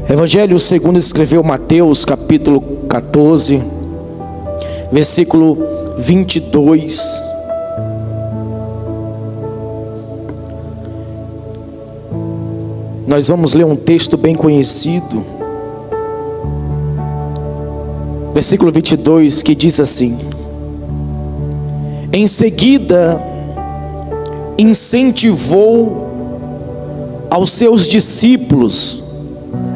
Evangelho segundo escreveu Mateus, capítulo 14, versículo 22. Nós vamos ler um texto bem conhecido. Versículo 22, que diz assim: em seguida, incentivou aos seus discípulos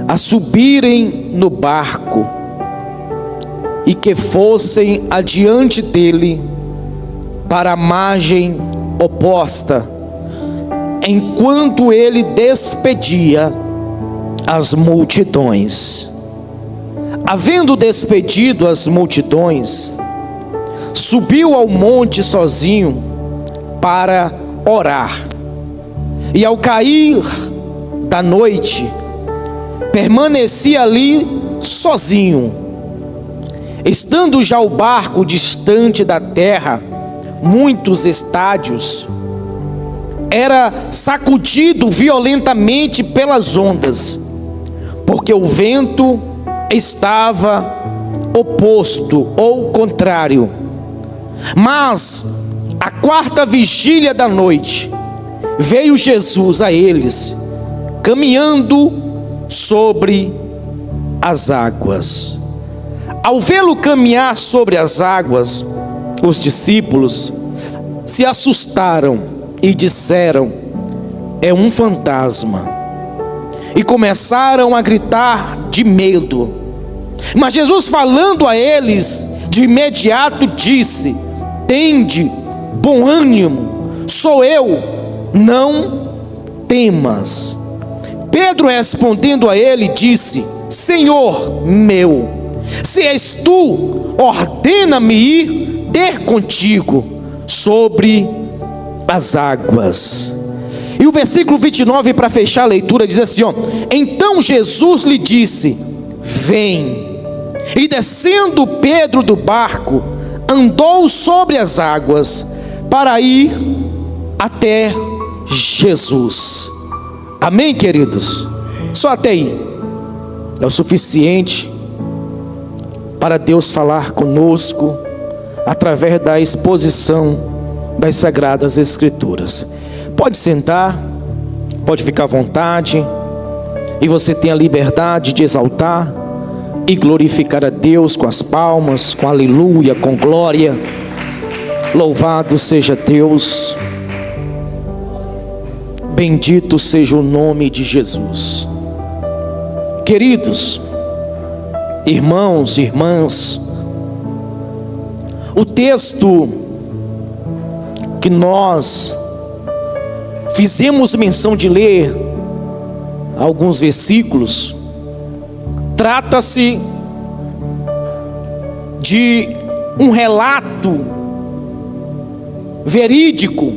a subirem no barco e que fossem adiante dele para a margem oposta, enquanto ele despedia as multidões. Havendo despedido as multidões, subiu ao monte sozinho para orar. E ao cair da noite, permanecia ali sozinho. Estando já o barco distante da terra muitos estádios, era sacudido violentamente pelas ondas, porque o vento estava oposto ou contrário. Mas à quarta vigília da noite, veio Jesus a eles, caminhando sobre as águas. Ao vê-lo caminhar sobre as águas, os discípulos se assustaram e disseram: é um fantasma. E começaram a gritar de medo. Mas Jesus, falando a eles, de imediato disse: tende bom ânimo, sou eu, não temas. Pedro, respondendo a ele, disse: Senhor meu, se és tu, ordena-me ir ter contigo sobre as águas. E o versículo 29, para fechar a leitura, diz assim, ó: então Jesus lhe disse: vem. E descendo Pedro do barco, andou sobre as águas para ir até Jesus. Amém, queridos? Só até aí é o suficiente para Deus falar conosco através da exposição das Sagradas Escrituras. Pode sentar, pode ficar à vontade, e você tem a liberdade de exaltar e glorificar a Deus com as palmas, com aleluia, com glória. Louvado seja Deus, bendito seja o nome de Jesus. Queridos irmãos e irmãs, o texto que nós fizemos menção de ler, alguns versículos, trata-se de um relato verídico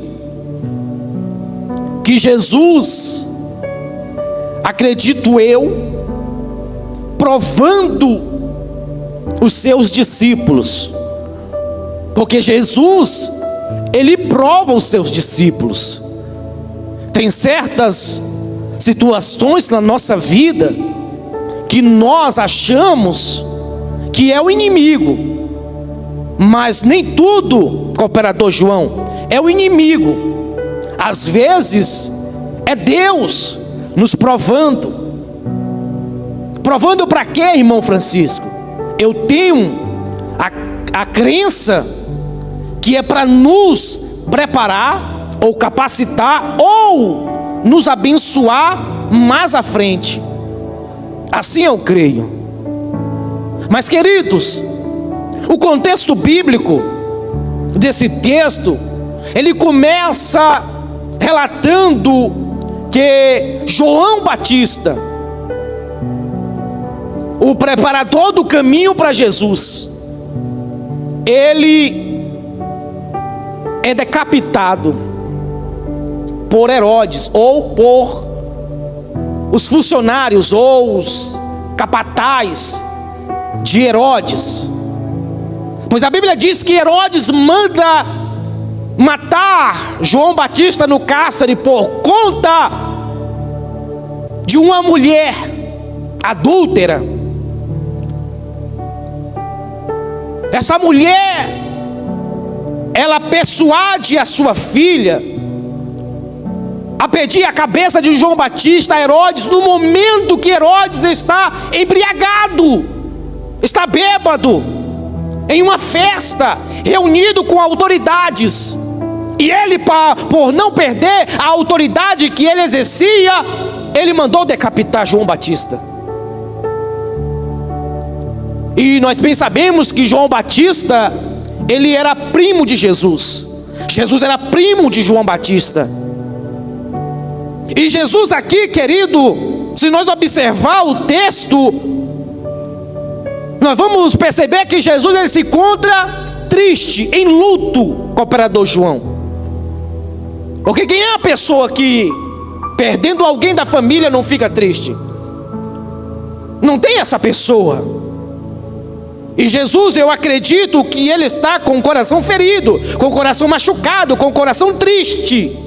que Jesus, acredito eu, provando os seus discípulos, porque Jesus, ele prova os seus discípulos. Tem certas situações na nossa vida que nós achamos que é o inimigo, mas nem tudo, cooperador João, é o inimigo. Às vezes é Deus nos provando. Provando para quê, irmão Francisco? Eu tenho a crença que é para nos preparar, ou capacitar, ou nos abençoar mais à frente. Assim eu creio. Mas, queridos, o contexto bíblico desse texto, ele começa relatando que João Batista, o preparador do caminho para Jesus, ele é decapitado por Herodes, ou por os funcionários, ou os capatazes de Herodes. Pois a Bíblia diz que Herodes manda matar João Batista no cárcere por conta de uma mulher adúltera. Essa mulher, ela persuade a sua filha a pedir a cabeça de João Batista a Herodes, no momento que Herodes está embriagado, está bêbado, em uma festa, reunido com autoridades. E ele, por não perder a autoridade que ele exercia, ele mandou decapitar João Batista. E nós bem sabemos que João Batista, ele era primo de Jesus. Jesus era primo de João Batista. E Jesus aqui, querido, se nós observar o texto, nós vamos perceber que Jesus, ele se encontra triste, em luto, cooperador João. Porque quem é a pessoa que, perdendo alguém da família, não fica triste? Não tem essa pessoa. E Jesus, eu acredito que ele está com o coração ferido, com o coração machucado, com o coração triste.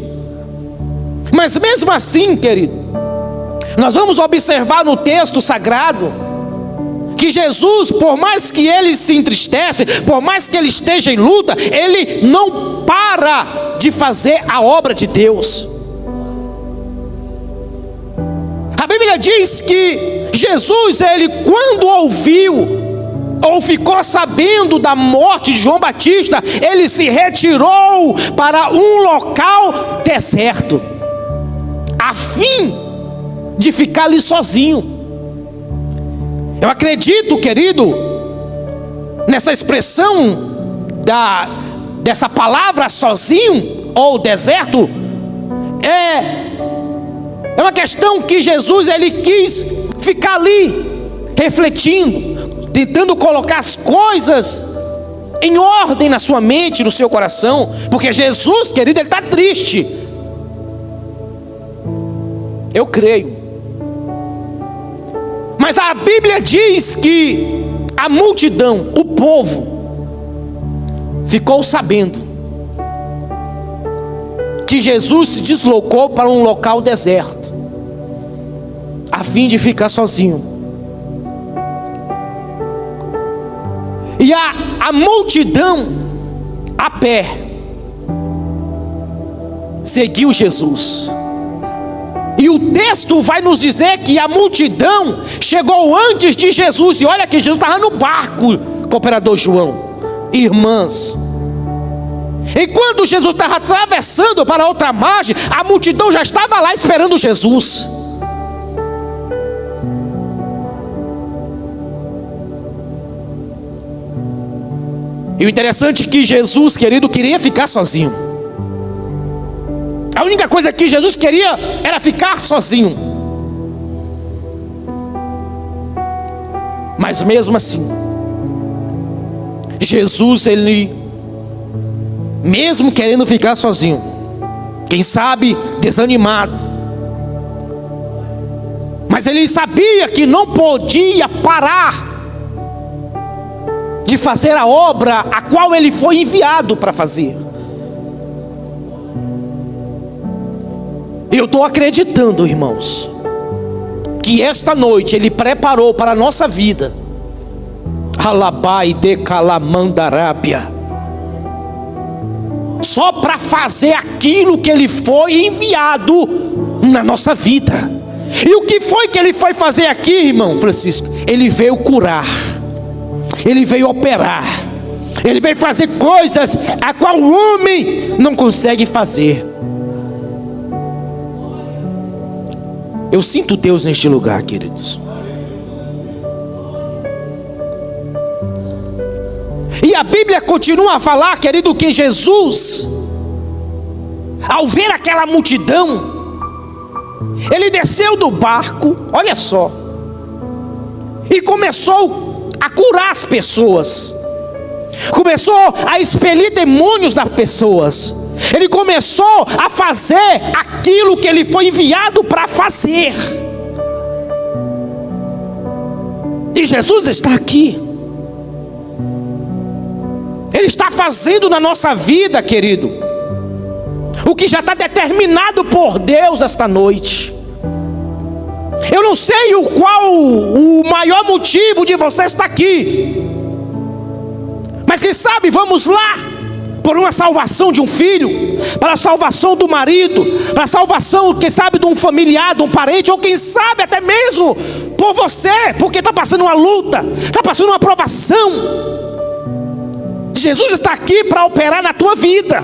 Mas mesmo assim, querido, nós vamos observar no texto sagrado que Jesus, por mais que ele se entristece, por mais que ele esteja em luta, ele não para de fazer a obra de Deus. A Bíblia diz que Jesus, ele quando ouviu ou ficou sabendo da morte de João Batista, ele se retirou para um local deserto, a fim de ficar ali sozinho. Eu acredito, querido, nessa expressão dessa palavra sozinho ou deserto, é uma questão que Jesus, ele quis ficar ali refletindo, tentando colocar as coisas em ordem na sua mente, no seu coração, porque Jesus, querido, ele está triste. Eu creio. Mas a Bíblia diz que a multidão, o povo, ficou sabendo que Jesus se deslocou para um local deserto, a fim de ficar sozinho. E a multidão, a pé, seguiu Jesus. E o texto vai nos dizer que a multidão chegou antes de Jesus. E olha que Jesus estava no barco, cooperador João, irmãs. E quando Jesus estava atravessando para outra margem, a multidão já estava lá esperando Jesus. E o interessante é que Jesus, querido, queria ficar sozinho. A única coisa que Jesus queria era ficar sozinho. Mas mesmo assim, Jesus, ele, mesmo querendo ficar sozinho, quem sabe desanimado, mas ele sabia que não podia parar de fazer a obra a qual ele foi enviado para fazer. Eu estou acreditando, irmãos, que esta noite ele preparou para a nossa vida Alabai de Calamandarábia, só para fazer aquilo que ele foi enviado na nossa vida. E o que foi que ele foi fazer aqui, irmão Francisco? Ele veio curar, ele veio operar, ele veio fazer coisas a qual o homem não consegue fazer. Eu sinto Deus neste lugar, queridos. E a Bíblia continua a falar, querido, que Jesus, ao ver aquela multidão, ele desceu do barco, olha só, e começou a curar as pessoas, começou a expelir demônios das pessoas. Ele começou a fazer aquilo que ele foi enviado para fazer. E Jesus está aqui. Ele está fazendo na nossa vida, querido, o que já está determinado por Deus esta noite. Eu não sei qual o maior motivo de você estar aqui, mas quem sabe vamos lá por uma salvação de um filho, para a salvação do marido, para a salvação, quem sabe, de um familiar, de um parente, ou quem sabe até mesmo por você, porque está passando uma luta, está passando uma provação. Jesus está aqui para operar na tua vida.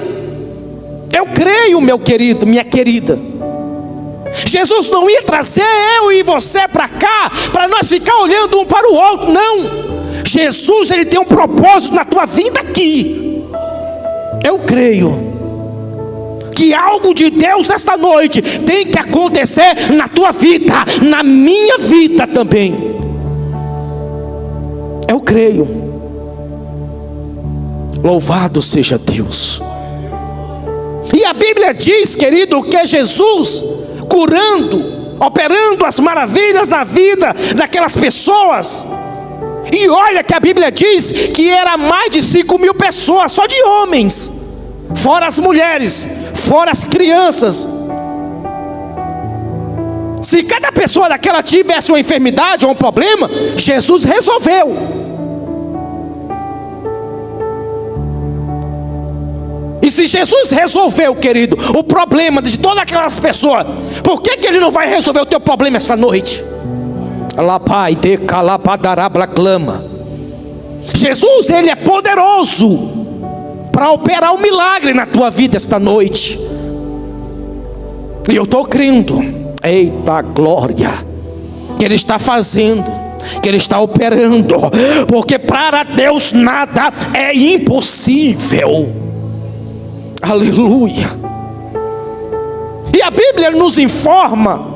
Eu creio, meu querido, minha querida. Jesus não ia trazer eu e você para cá, para nós ficar olhando um para o outro, não. Jesus, Ele tem um propósito na tua vida aqui. Eu creio que algo de Deus esta noite tem que acontecer na tua vida, na minha vida também. Eu creio. Louvado seja Deus. E a Bíblia diz, querido, que Jesus curando, operando as maravilhas na vida daquelas pessoas. E olha que a Bíblia diz que era mais de 5.000 pessoas, só de homens, fora as mulheres, fora as crianças. Se cada pessoa daquela tivesse uma enfermidade ou um problema, Jesus resolveu. E se Jesus resolveu, querido, o problema de todas aquelas pessoas, por que Ele não vai resolver o teu problema esta noite? Jesus, Ele é poderoso para operar um milagre na tua vida esta noite. E eu estou crendo, eita glória, que Ele está fazendo, que Ele está operando, porque para Deus nada é impossível. Aleluia. E a Bíblia nos informa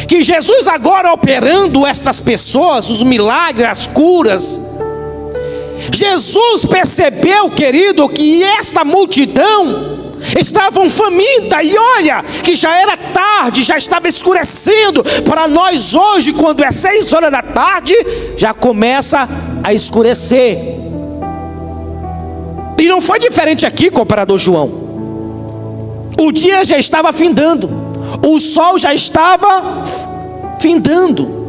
que Jesus agora operando estas pessoas, os milagres, as curas, Jesus percebeu, querido, que esta multidão estavam faminta, e olha que já era tarde, já estava escurecendo. Para nós hoje, quando é 6 horas da tarde, já começa a escurecer. E não foi diferente aqui com o operador João. O dia já estava findando, o sol já estava findando,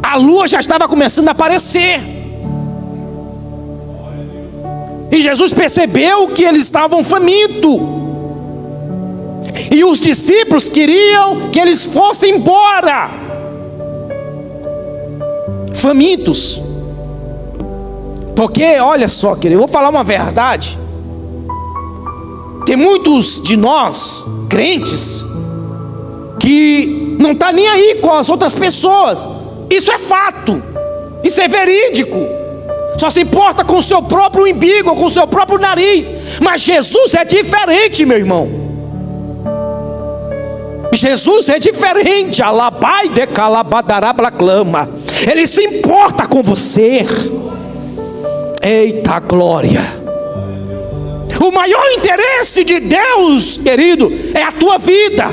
a lua já estava começando a aparecer. E Jesus percebeu que eles estavam famintos, e os discípulos queriam que eles fossem embora, famintos. Porque olha só, querido, eu vou falar uma verdade. Tem muitos de nós, crentes, que não está nem aí com as outras pessoas. Isso é fato, isso é verídico. Só se importa com o seu próprio umbigo, com o seu próprio nariz. Mas Jesus é diferente, meu irmão. Jesus é diferente. Alabai de calabadarablaclama. Ele se importa com você. Eita glória. O maior interesse de Deus, querido, é a tua vida.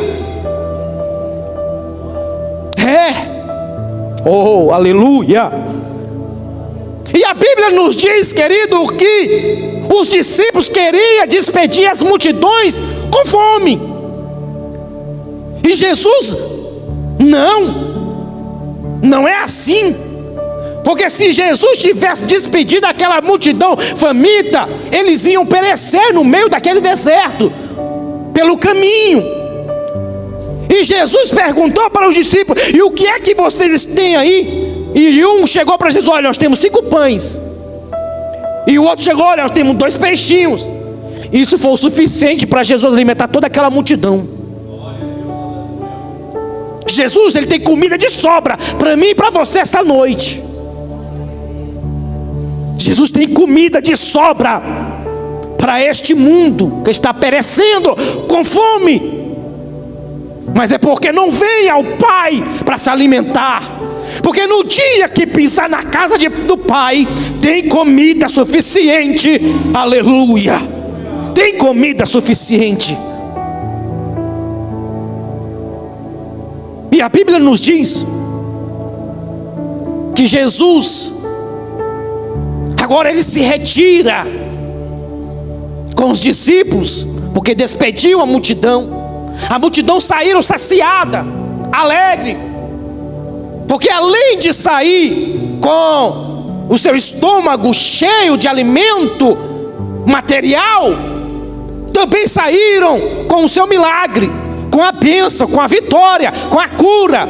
Oh, aleluia. E a Bíblia nos diz, querido, que os discípulos queriam despedir as multidões com fome. E Jesus, não é assim. Porque se Jesus tivesse despedido aquela multidão faminta, eles iam perecer no meio daquele deserto, pelo caminho. E Jesus perguntou para os discípulos: e o que é que vocês têm aí? E um chegou para Jesus: olha, nós temos 5 pães. E o outro chegou: olha, nós temos 2 peixinhos. Isso foi o suficiente para Jesus alimentar toda aquela multidão. Jesus, Ele tem comida de sobra para mim e para você esta noite. Jesus tem comida de sobra para este mundo que está perecendo com fome. Mas é porque não vem ao Pai para se alimentar. Porque no dia que pisar na casa do Pai, tem comida suficiente. Aleluia. Tem comida suficiente. E a Bíblia nos diz que Jesus agora Ele se retira com os discípulos, porque despediu a multidão. A multidão saíram saciada, alegre, porque além de sair com o seu estômago cheio de alimento material, também saíram com o seu milagre, com a bênção, com a vitória, com a cura.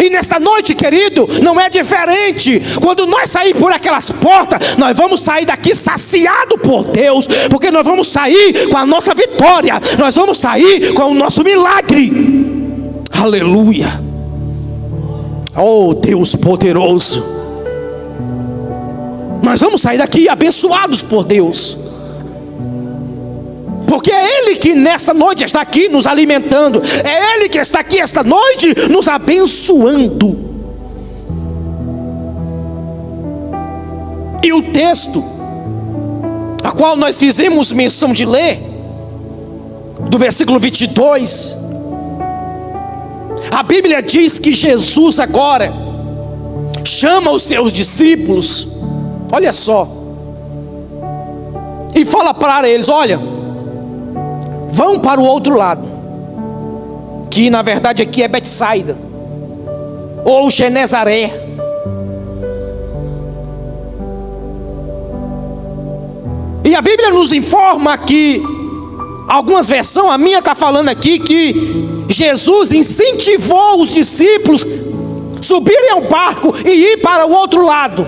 E nesta noite, querido, não é diferente. Quando nós sairmos por aquelas portas, nós vamos sair daqui saciado por Deus, porque nós vamos sair com a nossa vitória, nós vamos sair com o nosso milagre. Aleluia. Oh Deus poderoso, nós vamos sair daqui abençoados por Deus, porque é Ele que nessa noite está aqui nos alimentando, é Ele que está aqui esta noite nos abençoando. E o texto a qual nós fizemos menção de ler, do versículo 22, a Bíblia diz que Jesus agora chama os seus discípulos, olha só, e fala para eles: olha, vão para o outro lado, que na verdade aqui é Betsaida, ou Genezaré. E a Bíblia nos informa que, algumas versões, a minha está falando aqui que Jesus incentivou os discípulos a subirem ao barco e ir para o outro lado.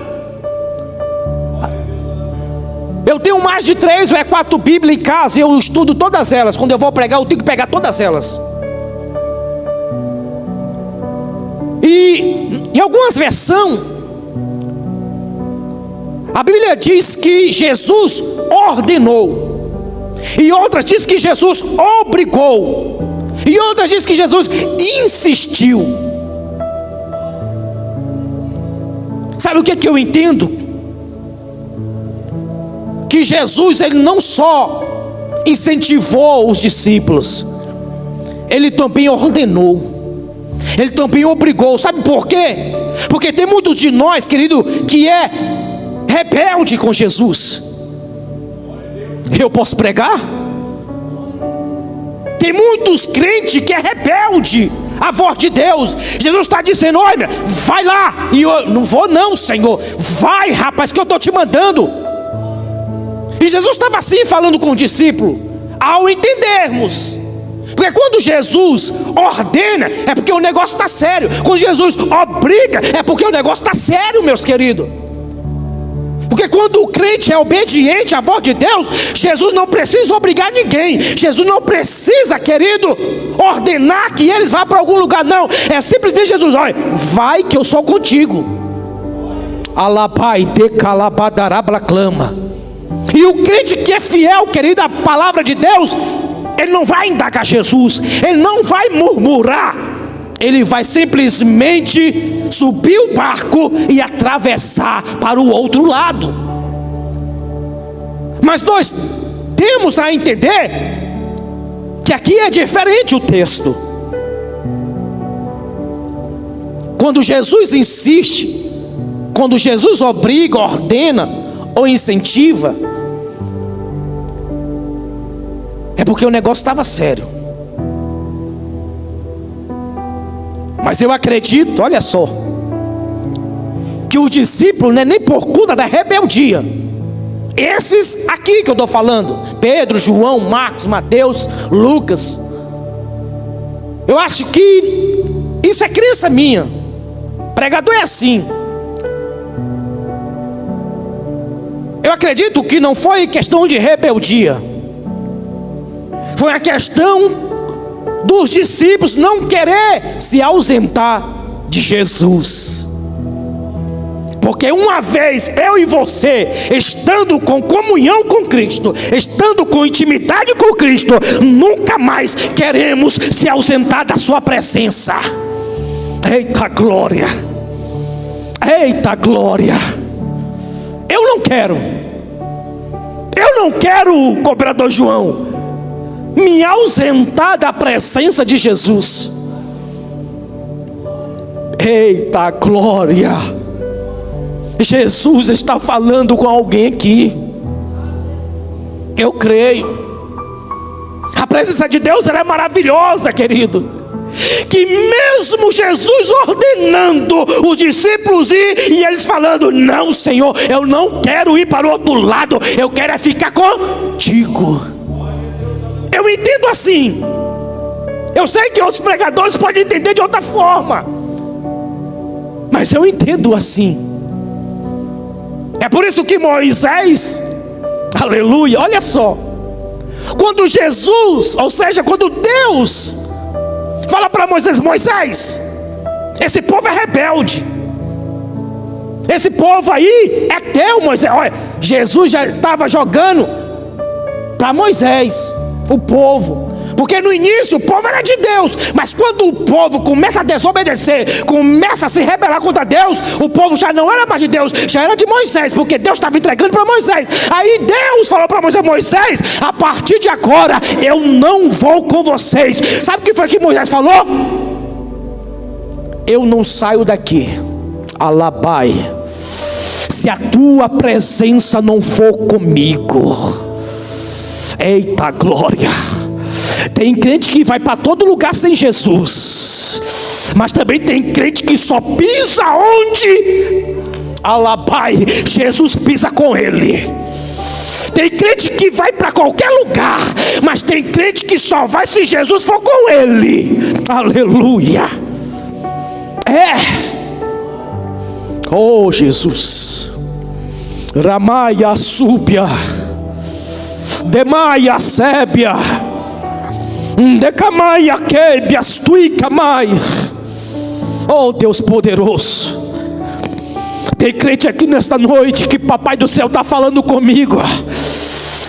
Eu tenho mais de 3 ou 4 Bíblias em casa e eu estudo todas elas. Quando eu vou pregar, eu tenho que pegar todas elas. E em algumas versões, a Bíblia diz que Jesus ordenou, e outras diz que Jesus obrigou, e outras diz que Jesus insistiu. Sabe o que eu entendo? Que Jesus, ele não só incentivou os discípulos, ele também ordenou, ele também obrigou. Sabe por quê? Porque tem muitos de nós, querido, que é rebelde com Jesus. Eu posso pregar? Tem muitos crentes que é rebelde à voz de Deus. Jesus está dizendo: olha, vai lá. E eu: não vou não, Senhor. Vai, rapaz, que eu estou te mandando. E Jesus estava assim falando com o discípulo, ao entendermos. Porque quando Jesus ordena, é porque o negócio está sério. Quando Jesus obriga, é porque o negócio está sério, meus queridos. Porque quando o crente é obediente à voz de Deus, Jesus não precisa obrigar ninguém. Jesus não precisa, querido, ordenar que eles vá para algum lugar. Não, é simplesmente Jesus: olha, vai que eu sou contigo. Alabai de calabadarabla clama. E o crente que é fiel, querido, à palavra de Deus, ele não vai indagar Jesus, ele não vai murmurar, ele vai simplesmente subir o barco e atravessar para o outro lado. Mas nós temos a entender que aqui é diferente o texto. Quando Jesus insiste, quando Jesus obriga, ordena ou incentiva, é porque o negócio estava sério. Mas eu acredito, olha só, que os discípulos não é nem por conta da rebeldia. Esses aqui que eu estou falando, Pedro, João, Marcos, Mateus, Lucas, eu acho que isso é crença minha. Pregador é assim. Eu acredito que não foi questão de rebeldia, foi a questão dos discípulos não querer se ausentar de Jesus. Porque uma vez eu e você, estando com comunhão com Cristo, estando com intimidade com Cristo, nunca mais queremos se ausentar da sua presença. Eita glória, eita glória. Eu não quero, cooperador João, me ausentar da presença de Jesus. Eita glória. Jesus está falando com alguém aqui. Eu creio. A presença de Deus, ela é maravilhosa, querido. Que mesmo Jesus ordenando os discípulos ir, e eles falando: não, Senhor, eu não quero ir para o outro lado, eu quero é ficar contigo. Eu entendo assim. Eu sei que outros pregadores podem entender de outra forma, mas eu entendo assim. É por isso que Moisés, aleluia, olha só, quando Jesus, ou seja, quando Deus fala para Moisés: Moisés, esse povo é rebelde, esse povo aí é teu, Moisés. Olha, Jesus já estava jogando para Moisés o povo, porque no início o povo era de Deus, mas quando o povo começa a desobedecer, começa a se rebelar contra Deus, o povo já não era mais de Deus, já era de Moisés, porque Deus estava entregando para Moisés. Aí Deus falou para Moisés: Moisés, a partir de agora eu não vou com vocês. Sabe o que foi que Moisés falou? Eu não saio daqui, Alabai, se a tua presença não for comigo. Eita glória! Tem crente que vai para todo lugar sem Jesus, mas também tem crente que só pisa onde Alabai, Jesus pisa com ele. Tem crente que vai para qualquer lugar, mas tem crente que só vai se Jesus for com ele. Aleluia. Oh Jesus. Ramaia súbia, Demaia sébia, Decamaia quebias tuicamai. Oh Deus poderoso. Tem crente aqui nesta noite que Papai do céu está falando comigo.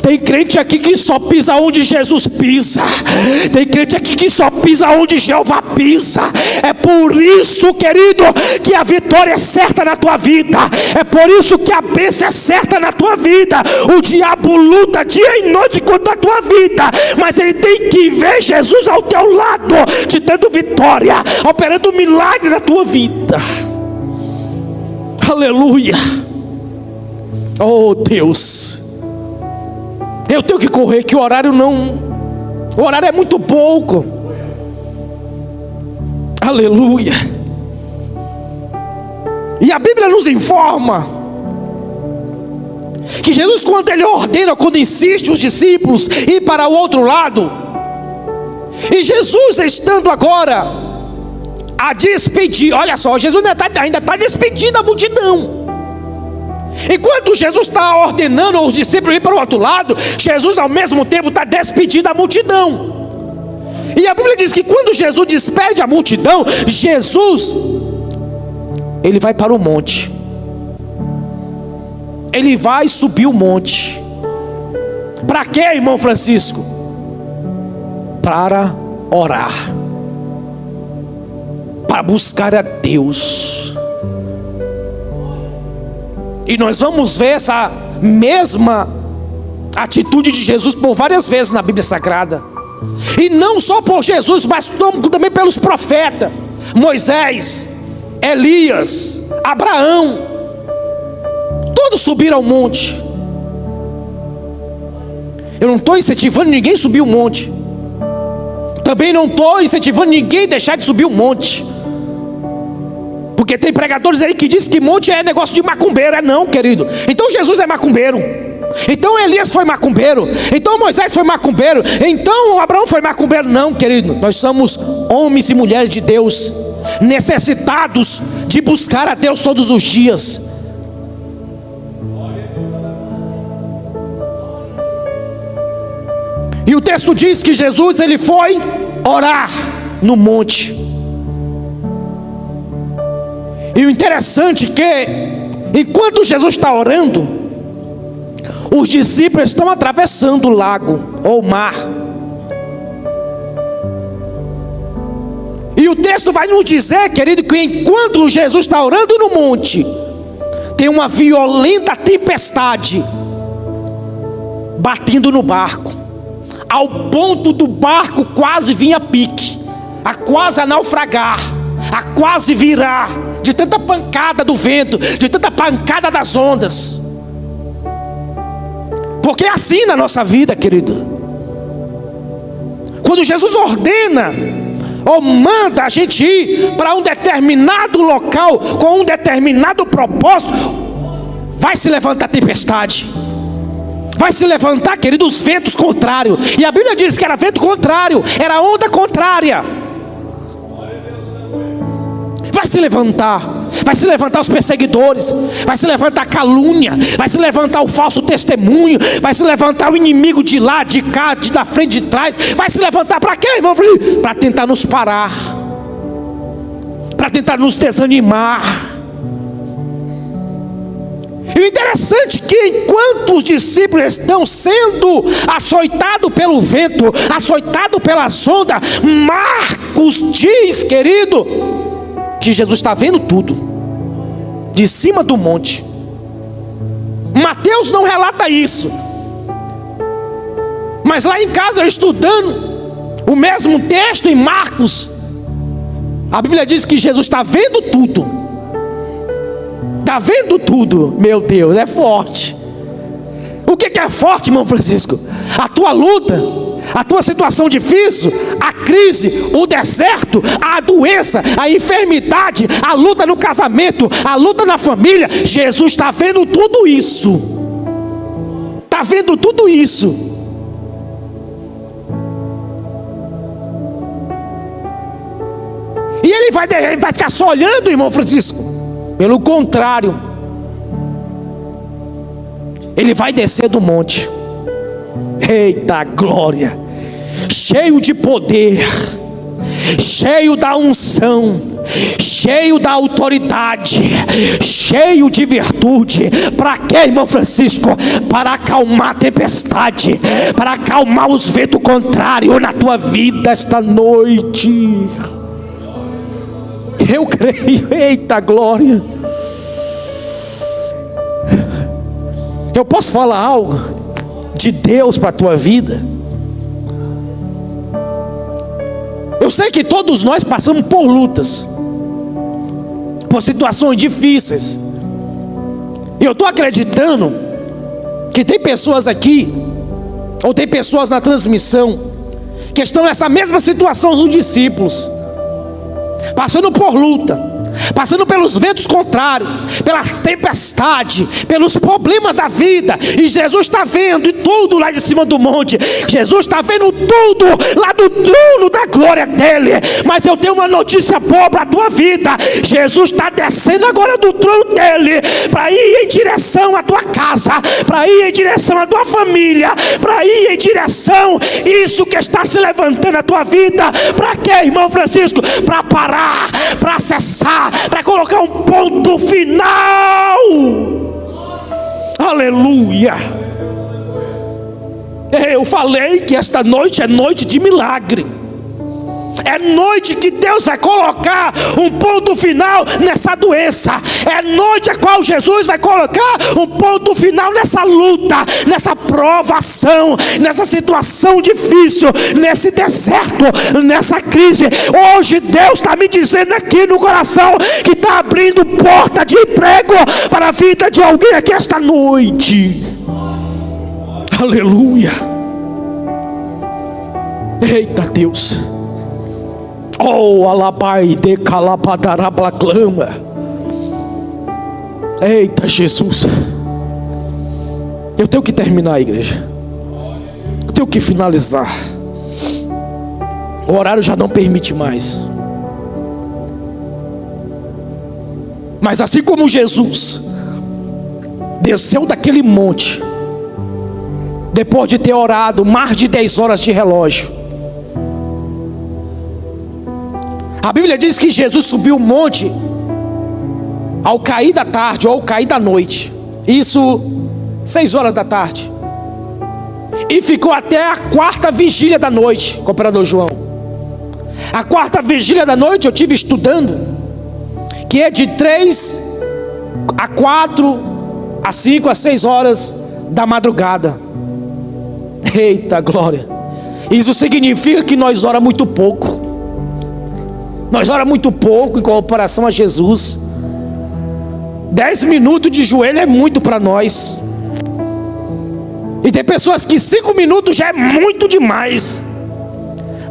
Tem crente aqui que só pisa onde Jesus pisa. Tem crente aqui que só pisa onde Jeová pisa. É por isso, querido, que a vitória é certa na tua vida. É por isso que a bênção é certa na tua vida. O diabo luta dia e noite contra a tua vida, mas ele tem que ver Jesus ao teu lado, te dando vitória, operando um milagre na tua vida. Aleluia. Oh Deus, eu tenho que correr, que o horário é muito pouco. Aleluia. E a Bíblia nos informa que Jesus, quando ele ordena, quando insiste os discípulos ir para o outro lado, e Jesus estando agora a despedir, olha só, Jesus ainda está despedindo a multidão. Enquanto Jesus está ordenando aos discípulos ir para o outro lado, Jesus ao mesmo tempo está despedindo a multidão. E a Bíblia diz que quando Jesus despede a multidão, Jesus, ele vai para o monte. Ele vai subir o monte. Para quê, irmão Francisco? Para orar, para buscar a Deus. E nós vamos ver essa mesma atitude de Jesus por várias vezes na Bíblia Sagrada. E não só por Jesus, mas também pelos profetas. Moisés, Elias, Abraão, todos subiram ao monte. Eu não estou incentivando ninguém a subir o monte. Também não estou incentivando ninguém a deixar de subir o monte. Porque tem pregadores aí que dizem que monte é negócio de macumbeiro. É não, querido. Então Jesus é macumbeiro. Então Elias foi macumbeiro. Então Moisés foi macumbeiro. Então Abraão foi macumbeiro. Não, querido. Nós somos homens e mulheres de Deus, necessitados de buscar a Deus todos os dias. E o texto diz que Jesus, ele foi orar no monte. E o interessante é que, enquanto Jesus está orando, os discípulos estão atravessando o lago ou o mar. E o texto vai nos dizer, querido, que enquanto Jesus está orando no monte, tem uma violenta tempestade batendo no barco, ao ponto do barco quase vir a pique, a quase a naufragar, a quase virar, de tanta pancada do vento, de tanta pancada das ondas. Porque é assim na nossa vida, querido. Quando Jesus ordena ou manda a gente ir para um determinado local com um determinado propósito, vai se levantar tempestade, vai se levantar, queridos, ventos contrários. E a Bíblia diz que era vento contrário, era onda contrária. Vai se levantar os perseguidores, vai se levantar a calúnia, vai se levantar o falso testemunho, vai se levantar o inimigo de lá, de cá, da frente, de trás. Vai se levantar para quê, irmão? Para tentar nos parar, para tentar nos desanimar. E o interessante é que enquanto os discípulos estão sendo açoitados pelo vento, açoitados pelas ondas, Marcos diz, querido, que Jesus está vendo tudo de cima do monte. Mateus não relata isso, mas lá em casa, eu estudando o mesmo texto em Marcos, a Bíblia diz que Jesus está vendo tudo. Está vendo tudo. Meu Deus, é forte. O que é forte, irmão Francisco? A tua luta, a tua situação difícil, a crise, o deserto, a doença, a enfermidade, a luta no casamento, a luta na família. Jesus está vendo tudo isso. Está vendo tudo isso. E ele vai ficar só olhando, irmão Francisco? Pelo contrário, ele vai descer do monte. Eita glória! Cheio de poder, cheio da unção, cheio da autoridade, cheio de virtude. Para quê, irmão Francisco? Para acalmar a tempestade, para acalmar os ventos contrários na tua vida esta noite. Eu creio. Eita glória! Eu posso falar algo de Deus para a tua vida? Eu sei que todos nós passamos por lutas, por situações difíceis. E eu estou acreditando que tem pessoas aqui, ou tem pessoas na transmissão, que estão nessa mesma situação dos discípulos, passando por luta, passando pelos ventos contrários, pela tempestade, pelos problemas da vida. E Jesus está vendo tudo lá de cima do monte. Jesus está vendo tudo lá do trono da glória dele. Mas eu tenho uma notícia boa para a tua vida. Jesus está descendo agora do trono dele, para ir em direção à tua casa, para ir em direção à tua família, para ir em direção isso que está se levantando na tua vida. Para quê, irmão Francisco? Para parar, para cessar, para colocar um ponto final. Aleluia. Eu falei que esta noite é noite de milagre. É noite que Deus vai colocar um ponto final nessa doença. É noite a qual Jesus vai colocar um ponto final nessa luta, nessa provação, nessa situação difícil, nesse deserto, nessa crise. Hoje Deus está me dizendo aqui no coração que está abrindo porta de emprego para a vida de alguém aqui esta noite. Aleluia. Eita Deus. Oh, alabai de calapadarabaclama. Eita Jesus. Eu tenho que terminar a igreja. Eu tenho que finalizar. O horário já não permite mais. Mas assim como Jesus desceu daquele monte, depois de ter orado mais de 10 horas de relógio, a Bíblia diz que Jesus subiu o monte ao cair da tarde ou ao cair da noite. Isso 6 horas da tarde. E ficou até a 4ª vigília da noite, cooperador João. A 4ª vigília da noite eu tive estudando, que é de 3 a 4 a 5 a 6 horas da madrugada. Eita glória. Isso significa que nós oramos muito pouco. Nós oramos muito pouco em comparação a Jesus. 10 minutos de joelho é muito para nós. E tem pessoas que 5 minutos já é muito demais.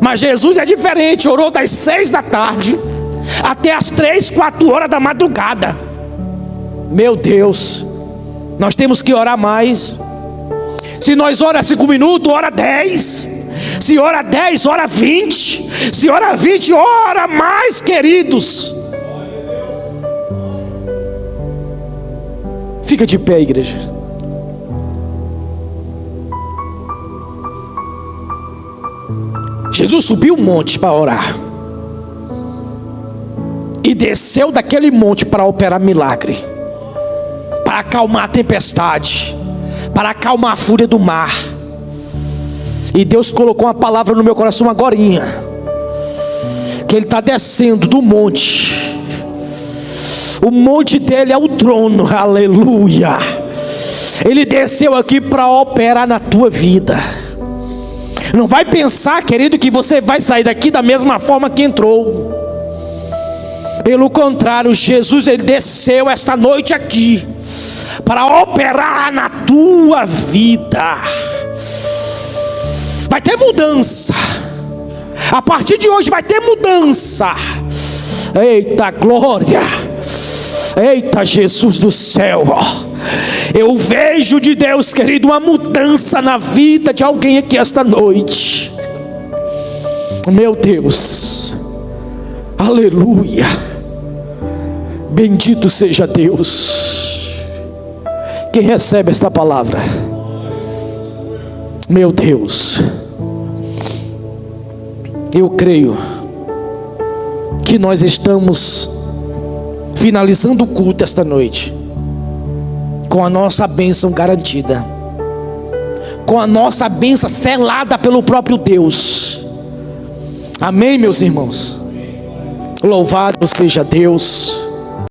Mas Jesus é diferente, orou das 6 da tarde até as 3, 4 horas da madrugada. Meu Deus, nós temos que orar mais. Se nós ora 5 minutos, ora 10. Se ora 10, ora 20. Se ora 20, ora mais, queridos. Fica de pé, igreja. Jesus subiu um monte para orar e desceu daquele monte para operar milagre, para acalmar a tempestade, para acalmar a fúria do mar. E Deus colocou uma palavra no meu coração agorinha, que Ele está descendo do monte. O monte dele é o trono, aleluia. Ele desceu aqui para operar na tua vida. Não vai pensar, querido, que você vai sair daqui da mesma forma que entrou. Pelo contrário, Jesus, Ele desceu esta noite aqui para operar na tua vida. Vai ter mudança. A partir de hoje vai ter mudança. Eita glória. Eita Jesus do céu. Eu vejo de Deus, querido, uma mudança na vida de alguém aqui esta noite. Meu Deus. Aleluia. Bendito seja Deus. Quem recebe esta palavra? Meu Deus. Eu creio que nós estamos finalizando o culto esta noite com a nossa bênção garantida, com a nossa bênção selada pelo próprio Deus. Amém, meus irmãos? Louvado seja Deus.